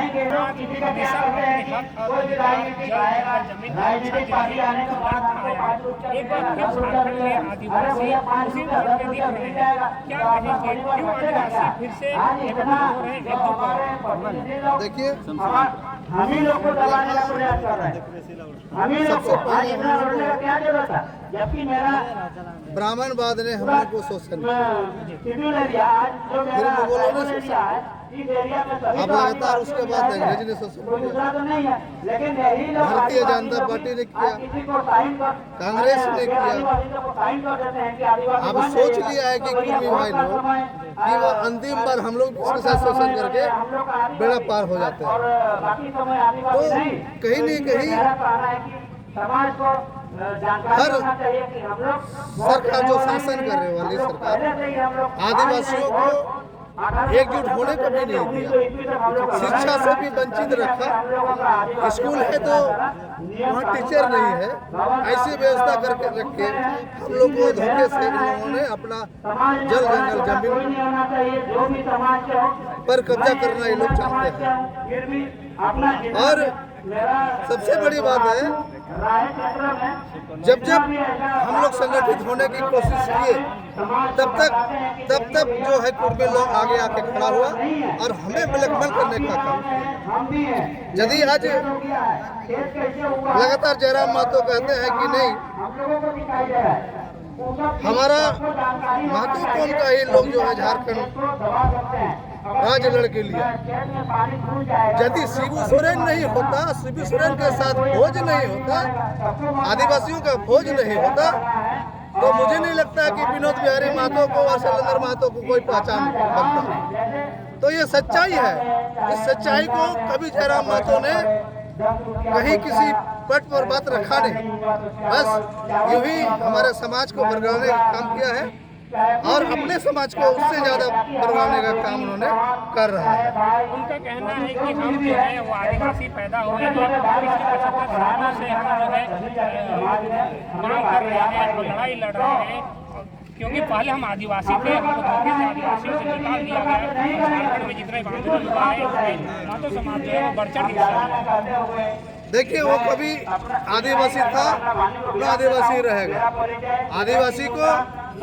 चाहेंगे किसी का क्या करते हैं कि कोई भी राजनीतिक आएगा, राजनीतिक पार्टी आने के बाद हमको 5 रुपया मिलेगा, 10 रुपया मिलेगा। अरे भैया 5 रुपया 10 रुपया मिल जाएगा। क्या कहेंगे क्यों आदिवासी फिर से इतना हो रहे हैं? हमारे प्रतिनिधि लोग देखिए हम ही लोग को दबाने का प्रयास कर रहे हैं। हम ही लोग को आज इतना लड़ने का क्या जरूरत है? जबकि मेरा ब्राह्मणवाद ने हम लोग को शोषण किया। शेड्यूल एरिया आज जो मेरा शेड्यूल एरिया है, इस एरिया में सभी अब लगातार उसके बाद अंग्रेजी ने शोषण कोई किया। दूसरा तो नहीं है, लेकिन यही लोग भारतीय आदिवासी जनता लोग पार्टी ने आज किया, किसी को साइन कर कांग्रेस ने किया। आदिवासी लोग को साइन कर देते हैं कि आदिवासी अब बन सोच जाइएगा। लिया है कि तो भैया कुर्मी भाई बहुत लोग समय, कि वो अंतिम बार हम लोग इसके साथ शोषण करके बेड़ा पार हो जाते हैं। और बाकी समय आदिवासी तो नहीं। कहीं नहीं कहीं मेरा कहना है कि समाज को जानकारी होना चाहिए कि हम लोग सरकार जो शासन कर रही वाली सरकार पहले से ही हम लोग आदिवासियों को एकजुट होने को भी नहीं दिया, शिक्षा से भी वंचित रखा। स्कूल है तो वहाँ टीचर नहीं है, ऐसी व्यवस्था करके रखे हम लोग को धोखे से इन लोगों ने अपना जल जंगल जमीन पर कब्जा करना ये लोग चाहते हैं। और सबसे बड़ी बात है, जब जब हम लोग संगठित होने की कोशिश किए तब तक जो है कुर्मी लोग आगे आके खड़ा हुआ और हमें ब्लैकमेल करने का काम किया। यदि आज लगातार जयराम महतो कहते हैं कि नहीं हमारा महतो कौन का ही लोग जो है झारखंड राज्य लड़ के लिए, यदि शिबू सोरेन नहीं होता, शिबू सोरेन के साथ भोज नहीं होता, आदिवासियों का भोज नहीं होता, तो मुझे नहीं लगता कि विनोद बिहारी महतो को और शैलेंद्र महतो को कोई पहचान बनता। तो ये सच्चाई है। इस सच्चाई को कभी जयराम महतो ने कहीं किसी पट पर बात रखा नहीं, बस यूं ही हमारे समाज को बरगलाने का काम किया है और अपने समाज को उससे ज्यादा बरगलाने का काम उन्होंने कर रहा है। उनका कहना है कि हम जो है वो आदिवासी पैदा हुए हैं, पिछले 75 सालों से हम जो है मांग कर रहे हैं और लड़ाई लड़ रहे हैं, क्योंकि पहले हम आदिवासी थे, हमको धोखे से आदिवासियों से निकाल दिया गया। झारखंड में जितना भी आंदोलन हुआ है महतो समाज जो है वो बढ़ चढ़ गया। देखिए वो कभी आदिवासी था न आदिवासी रहेगा। आदिवासी को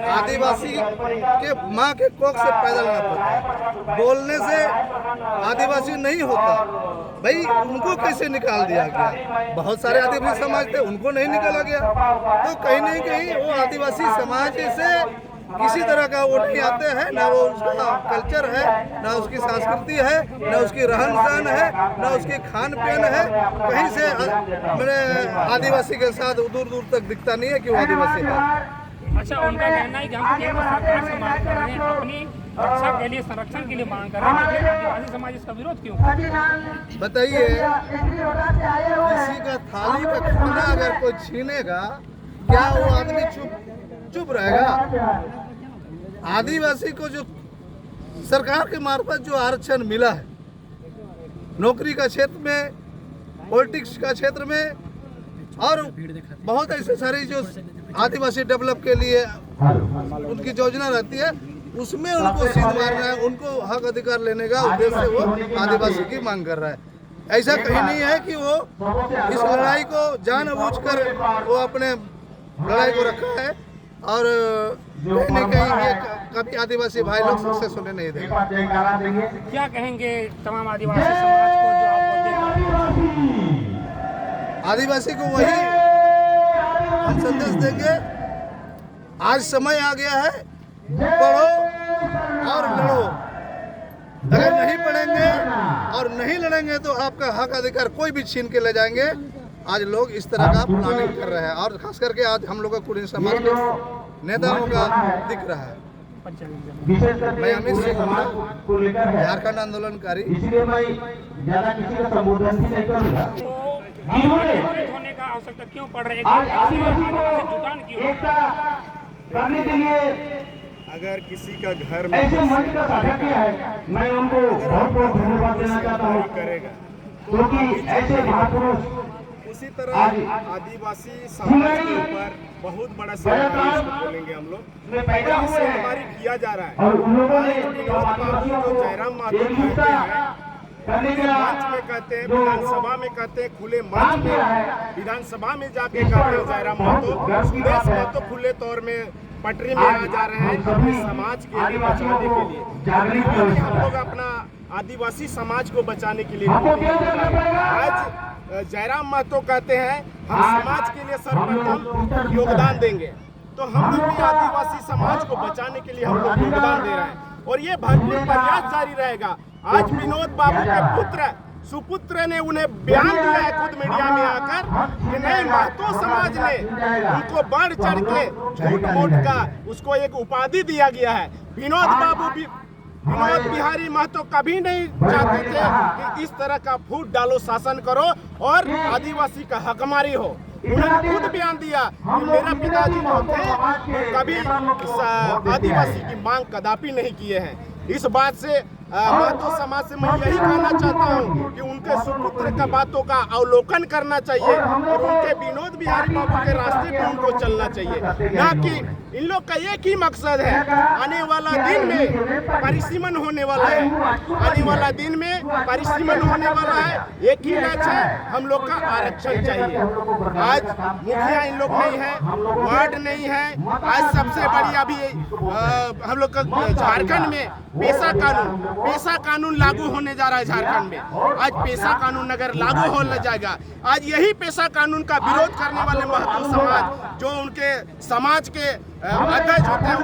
आदिवासी के माँ के कोख से पैदा लेना पड़ता है। बोलने से आदिवासी नहीं होता। भाई उनको कैसे निकाल दिया गया? बहुत सारे आदिवासी समाज थे, उनको नहीं निकाला गया। तो कहीं नहीं कहीं वो आदिवासी समाज से किसी तरह का वो नहीं आते हैं, ना वो उसका कल्चर है, ना उसकी संस्कृति है, ना उसकी रहन सहन है, ना उसकी खान पीन है। कहीं से मैंने आदिवासी के साथ दूर दूर तक दिखता नहीं है कि वो आदिवासी है। अच्छा, उनका कहना है कि हम केवल सरकार से मांग कर रहे हैं, अपनी रक्षा के लिए, संरक्षण के लिए मांग कर रहे हैं, लेकिन आदिवासी समाज इसका विरोध क्यों? बताइए, किसी का थाली का खाना अगर कोई छीनेगा, क्या वो आदमी चुप रहेगा? आदिवासी को जो सरकार के मार्फत जो आरक्षण मिला है, नौकरी का क्षेत्र में, पॉलिटिक्स का क्षेत्र में, और बहुत ऐसे सारी जो आदिवासी डेवलप के लिए उनकी योजना रहती है, उसमें उनको सीध मारना है, उनको हक अधिकार लेने का उद्देश्य से वो आदिवासी की मांग कर रहा है। ऐसा कहीं नहीं है कि वो इस लड़ाई को जानबूझकर वो अपने लड़ाई को रखा है और कहीं न कहीं ये कभी आदिवासी भाई लोग सक्सेस होने नहीं देंगे। क्या कहेंगे तमाम आदिवासी समाज को जो आप बोलते हैं? आदिवासी को वही हम संदेश देंगे, आज समय आ गया है, पढ़ो और लड़ो। अगर नहीं पढ़ेंगे और नहीं लड़ेंगे तो आपका हक अधिकार कोई भी छीन के ले जाएंगे। आज लोग इस तरह का प्लानिंग कर रहे हैं और खास करके आज हम लोग का कुर्मी समाज के नेताओं का दिख रहा है। मैं अमित सिंह, झारखंड आंदोलनकारी। होने का आवश्यकता क्यों पड़ रही है? जुटान क्यों? करने के लिए अगर किसी का घर में ऐसे मंच का साझा किया है, मैं उनको बहुत बहुत धन्यवाद देना चाहता हूँ, करेगा, क्योंकि ऐसे महापुरुष उसी तरह आदिवासी समाज के ऊपर बहुत बड़ा सवाल बोलेंगे हम लोग में पैदा हुए हैं हमारी किया जा रहा है। और उन लोगों ने जो जयराम महतो कहते हैं मंच में कहते हैं, विधानसभा में कहते हैं, खुले मंच में विधानसभा में जाके कहते हैं जयराम महतो, सुदेश महतो खुले तौर में पटरी में आ जा रहे हैं अपने समाज के लिए बचाने के लिए। हम लोग अपना आदिवासी समाज को बचाने के लिए आज जयराम महतो कहते हैं हम समाज के लिए सर्वप्रथम योगदान देंगे, तो हम लोग भी आदिवासी समाज को बचाने के लिए हम लोग योगदान दे रहे हैं और ये भरपूर प्रयास जारी रहेगा। आज विनोद बाबू के पुत्र सुपुत्र ने उन्हें बयान दिया है खुद मीडिया में आकर कि नहीं, महतो समाज ने उनको बढ़ चढ़ के झूठ मूठ का उसको एक उपाधि दिया गया है। विनोद बिहारी महतो कभी नहीं चाहते थे कि इस तरह का फूट डालो शासन करो और आदिवासी का हकमारी हो। उन्होंने खुद बयान दिया कि मेरा पिताजी जो थे वो कभी आदिवासी की मांग कदापि नहीं किए हैं। इस बात से महतो समाज से मैं यही कहना चाहता हूँ कि उनके सुपुत्र का बातों का अवलोकन करना चाहिए और उनके विनोद बिहारी बाबू के रास्ते पे उनको चलना चाहिए, ना कि इन लोग का एक ही मकसद है, आने वाला दिन में परिसीमन होने वाला है, आने वाला दिन में परिसीमन होने वाला है। एक ही लक्ष्य है, हम लोग का आरक्षण चाहिए। आज मुखिया इन लोग नहीं है, वार्ड नहीं है। आज सबसे बड़ी अभी हम लोग का झारखंड में पेशा कानून लागू होने जा रहा है झारखंड में। आज पेशा कानून अगर लागू होने जाएगा, आज यही पेशा कानून का विरोध करने वाले महतो समाज जो उनके समाज के अध्यक्ष होते हैं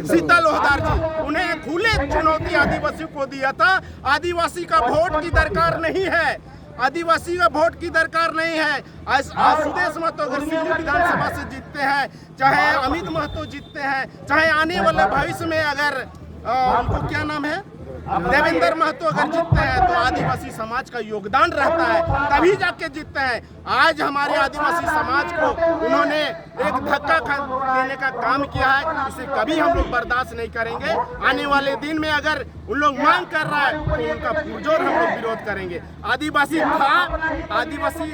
शीतल लोहदार जी, उन्हें खुले चुनौती आदिवासियों को दिया था। आदिवासी का वोट की दरकार नहीं है, आदिवासी का वोट की दरकार नहीं है। आज सुदेश महतो अगर सिल्ली विधानसभा से जीतते हैं, चाहे अमित महतो जीतते हैं, चाहे आने वाले भविष्य में अगर उनको क्या नाम है देवेंद्र महतो अगर जीतते हैं तो आदिवासी समाज का योगदान रहता है, तभी जाके जीतते हैं। आज हमारे आदिवासी समाज को उन्होंने एक धक्का देने का काम किया है, इसे कभी हम लोग बर्दाश्त नहीं करेंगे। आने वाले दिन में अगर उन लोग मांग कर रहा है तो उनका पुरजोर हम लोग विरोध करेंगे। आदिवासी था, आदिवासी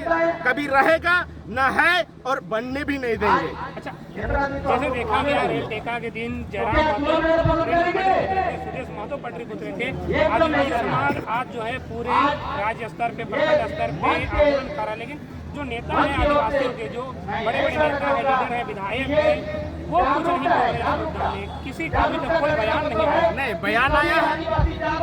कभी रहेगा न है और बनने भी नहीं देंगे। अच्छा, जैसे देखा गया रेल टेका के दिन जयराम महतो सुदेश महतो पटरी उतरे थे। आदिवासी समाज आज जो है पूरे राज्य स्तर पे, प्रखंड स्तर पे आंदोलन कर रहा है, लेकिन जो नेता है आदिवासियों के, जो बड़े बड़े नेता है, लीडर है, विधायक है, वो कुछ नहीं बोल रहे हैं मुद्दा में। किसी का भी कोई बयान नहीं आया। नहीं, बयान आया है,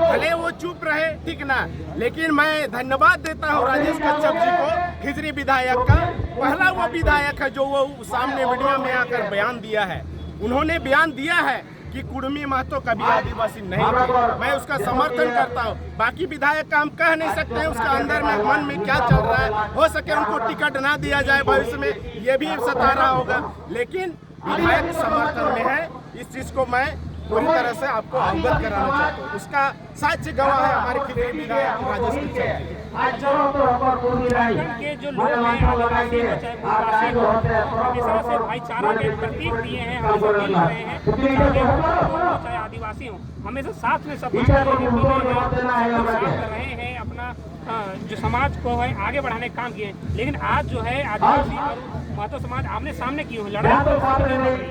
भले वो चुप रहे, ठीक ना, लेकिन मैं धन्यवाद देता हूँ राजेश कच्छप जी को, खिजरी विधायक का। पहला वो विधायक है जो वो सामने मीडिया में आकर बयान दिया है। उन्होंने बयान दिया है कि कुर्मी महतो कभी आदिवासी नहीं थे। मैं उसका समर्थन करता हूँ। बाकी विधायक का हम कह नहीं सकते हैं उसका अंदर में मन में क्या चल रहा है। हो सके उनको टिकट ना दिया जाए भविष्य में, ये भी सता रहा होगा, लेकिन विधायक समर्थन में है। इस चीज को मैं पूरी तरह से आपको अवगत कराना चाहता हूँ। उसका साक्ष्य गवाह है हमारे खिजरी विधायक राजेश कच्छप जी। के जो लोग हैं आदिवासी हो चाहे आदिवासी हो, हमेशा से भाईचारा के प्रतीक दिए हैं, हमेशा मिल रहे हैं, चाहे आदिवासी हो, हमेशा साथ में सब मिले हैं, साथ कर रहे हैं, अपना जो समाज को है आगे बढ़ाने का काम किए। लेकिन आज जो है आदिवासी और महतो समाज आमने सामने की हो लड़ाई।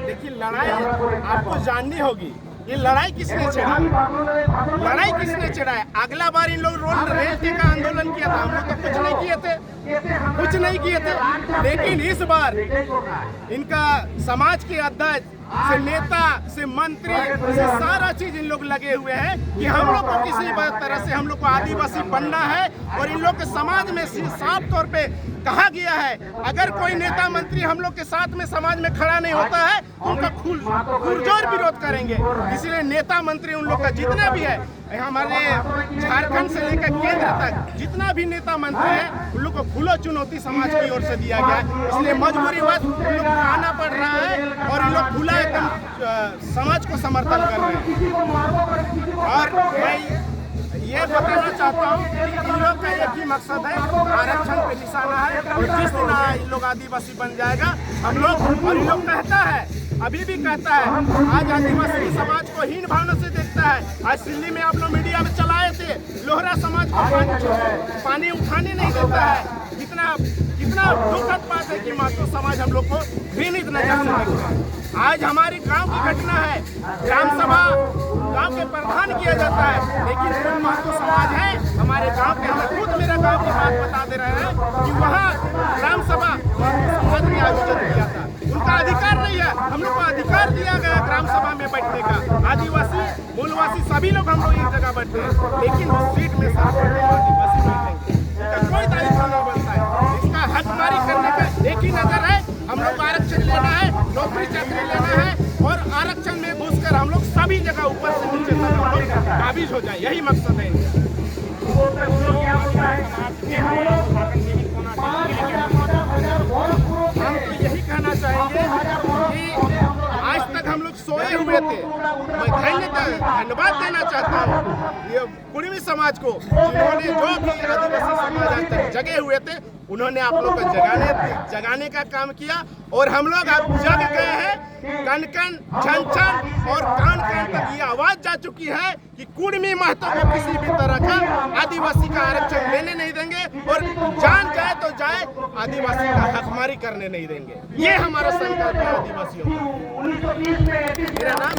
देखिए, लड़ाई आपको जाननी होगी, ये लड़ाई किसने छेड़ा? लड़ाई किसने छेड़ा है? अगला बार इन लोग रेल टेका आंदोलन किया था, हम लोग तो कुछ नहीं किए थे, लेकिन इस बार इनका समाज के अध्यक्ष से नेता से मंत्री से सारा चीज इन लोग लगे हुए हैं कि हम लोग को किसी तरह से हम लोग को आदिवासी बनना है। और इन लोग के समाज में साफ तौर पे कहा गया है, अगर कोई नेता मंत्री हम लोग के साथ में समाज में खड़ा नहीं होता है तो उनका पुरजोर विरोध करेंगे। इसलिए नेता मंत्री उन लोग का जितना भी है, हमारे झारखंड से लेकर केंद्र तक जितना भी नेता मंत्री है, उन लोग को खुला चुनौती समाज की ओर से दिया गया है। इसलिए मजबूरीवश उन लोग को आना पड़ रहा है और इन लोग खुला एकदम समाज को समर्थन कर रहे हैं। और मैं ये बताना चाहता हूँ कि इन लोग का एक ही मकसद है, आरक्षण पे निशाना है। और जिस दिन इन लोग आदिवासी बन जाएगा हम लोग, और इन लोग कहता है, अभी भी कहता है, आज आदिवासी समाज को हीन भावना से देखता है। आज दिल्ली में आप लोग मीडिया में चलाए थे, लोहरा समाज को पानी उठाने नहीं देता है। कितना दुखद बात है कि महतो समाज हम लोग को घृणित नजर से देखता है। आज हमारी गांव की घटना है, ग्राम सभा गांव के प्रधान किया जाता है, लेकिन कोई महतो समाज है हमारे गांव के, हमें खुद मेरा गांव की बात बता दे रहे हैं कि वहाँ ग्राम सभा महतो समाज ने आयोजित किया था। उनका अधिकार नहीं है, हम लोग को अधिकार दिया गया ग्राम सभा में बैठने का। आदिवासी मूलवासी सभी लोग हम लोग एक जगह बैठते हैं, लेकिन उस सीट में सिर्फ आदिवासी बैठेंगे, इसका कोई दायित्व नहीं बनता है। इसका हकमारी करने का एक ही नजर है, हम लोग को आरक्षण लेना है, नौकरी चाकरी लेना है, और आरक्षण में घुसकर हम लोग सभी जगह ऊपर से नीचे तक हम लोग काबिज हो जाए, यही मकसद है। हम तो यही कहना चाहेंगे कि आज तक हम लोग सोए हुए थे। मैं धन्यवाद देना चाहता हूँ ये कुर्मी समाज को, जिन्होंने जो भी आदिवासी समाज आज तक जगे हुए थे, उन्होंने आप लोग को जगाने का काम किया, और हम लोग अब जग गए हैं। कन कन छन छन और कान कान तक ये आवाज जा चुकी है कि कुर्मी महतो को किसी भी तरह का आदिवासी का आरक्षण लेने नहीं देंगे, और जान जाए तो जाए, आदिवासी का हकमारी करने नहीं देंगे। ये हमारा संकल्प है आदिवासियों का। मेरा नाम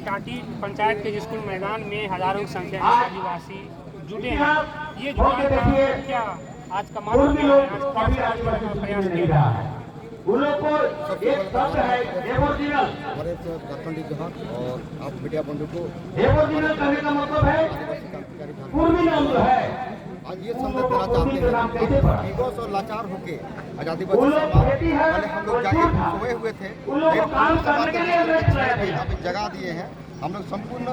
टाटी पंचायत के स्कूल मैदान में हजारों की संख्या में आदिवासी जुटे हैं। ये जुड़ाव का क्या आज का माहौल क्या है, आज प्रयास किया है। हमारे झारखंडी जहां और आप मीडिया बंधु को आज ये संदेश देना चाहते हैं, बेबस और लाचार होके आजादी बची समाज पहले हम लोग जाके सोए हुए थे, लेकिन जगा दिए हैं। हम लोग संपूर्ण